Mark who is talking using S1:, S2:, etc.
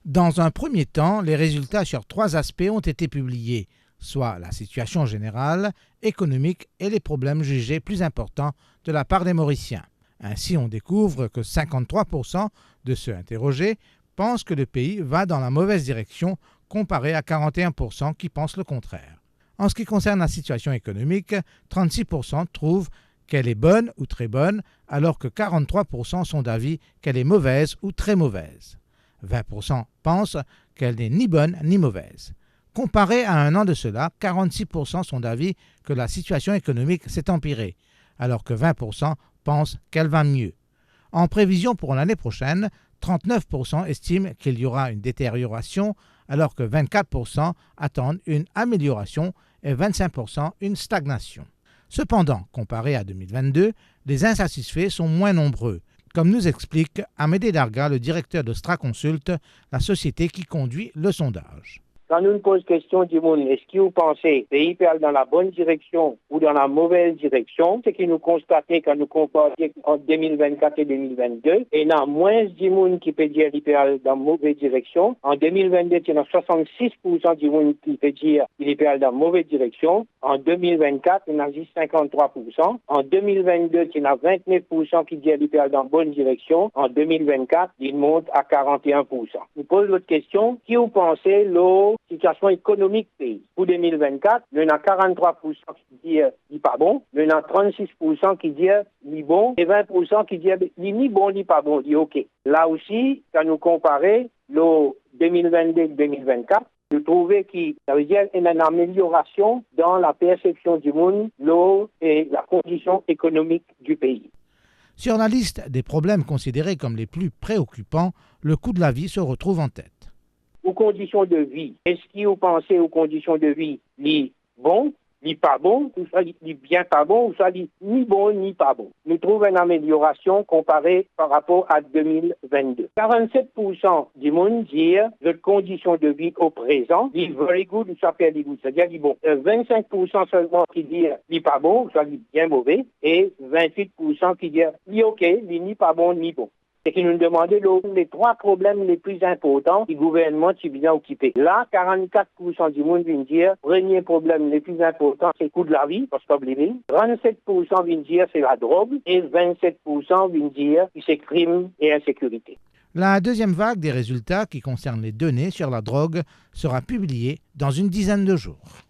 S1: Dans un premier temps, les résultats sur 3 aspects ont été publiés, soit la situation générale, économique et les problèmes jugés plus importants de la part des Mauriciens. Ainsi, on découvre que 53% de ceux interrogés pensent que le pays va dans la mauvaise direction comparé à 41% qui pensent le contraire. En ce qui concerne la situation économique, 36% trouvent qu'elle est bonne ou très bonne, alors que 43% sont d'avis qu'elle est mauvaise ou très mauvaise. 20% pensent qu'elle n'est ni bonne ni mauvaise. Comparé à un an de cela, 46% sont d'avis que la situation économique s'est empirée, alors que 20% pensent qu'elle va mieux. En prévision pour l'année prochaine, 39% estiment qu'il y aura une détérioration, alors que 24% attendent une amélioration et 25% une stagnation. Cependant, comparé à 2022, les insatisfaits sont moins nombreux, comme nous explique Amédée Darga, le directeur de Straconsult, la société qui conduit le sondage.
S2: Quand nous nous posons question du monde, est-ce que vous pensez que le pays peut aller dans la bonne direction ou dans la mauvaise direction? C'est ce que nous constatons quand nous comparons entre 2024 et 2022. Et il y a moins du monde qui peut dire qu'il peut aller dans la mauvaise direction. En 2022, il y a 66% du monde qui peut dire qu'il peut aller dans la mauvaise direction. En 2024, il y en a juste 53%. En 2022, il y en a 29% qui disent qu'il peut aller dans la bonne direction. En 2024, il monte à 41%. Nous posons l'autre question. Qui vous pensez la situation économique du pays? Pour 2024, il y en a 43% qui disent qu'il n'est pas bon. Il y en a 36% qui disent qu'il est bon. Et 20% qui disent qu'il n'est ni bon ni pas bon. Il est OK. Là aussi, quand nous comparons le 2022 et 2024, nous trouvons qu'il y a une amélioration dans la perception du monde, l'eau et la condition économique du pays.
S1: Sur la liste des problèmes considérés comme les plus préoccupants, le coût de la vie se retrouve en tête.
S2: Aux conditions de vie, est-ce que vous pensez aux conditions de vie, ni bon, ni pas bon, ou ça ni bien pas bon, ou ça ni bon, ni pas bon? Nous trouvons une amélioration comparée par rapport à 2022. 47% du monde dit que les conditions de vie au présent, dit very good ou ça fait good, c'est-à-dire dit bon. 25% seulement qui dit ni pas bon, ou ça dit bien mauvais, et 28% qui dit ni OK, ni pas bon, ni bon. C'est qui nous demandons les 3 problèmes les plus importants du gouvernement qui vient occuper. Là, 44% du monde vient dire, premier problème le plus important, c'est le coût de la vie, parce que 37% vient dire c'est la drogue, et 27% vient dire c'est crime et insécurité.
S1: La deuxième vague des résultats qui concerne les données sur la drogue sera publiée dans une dizaine de jours.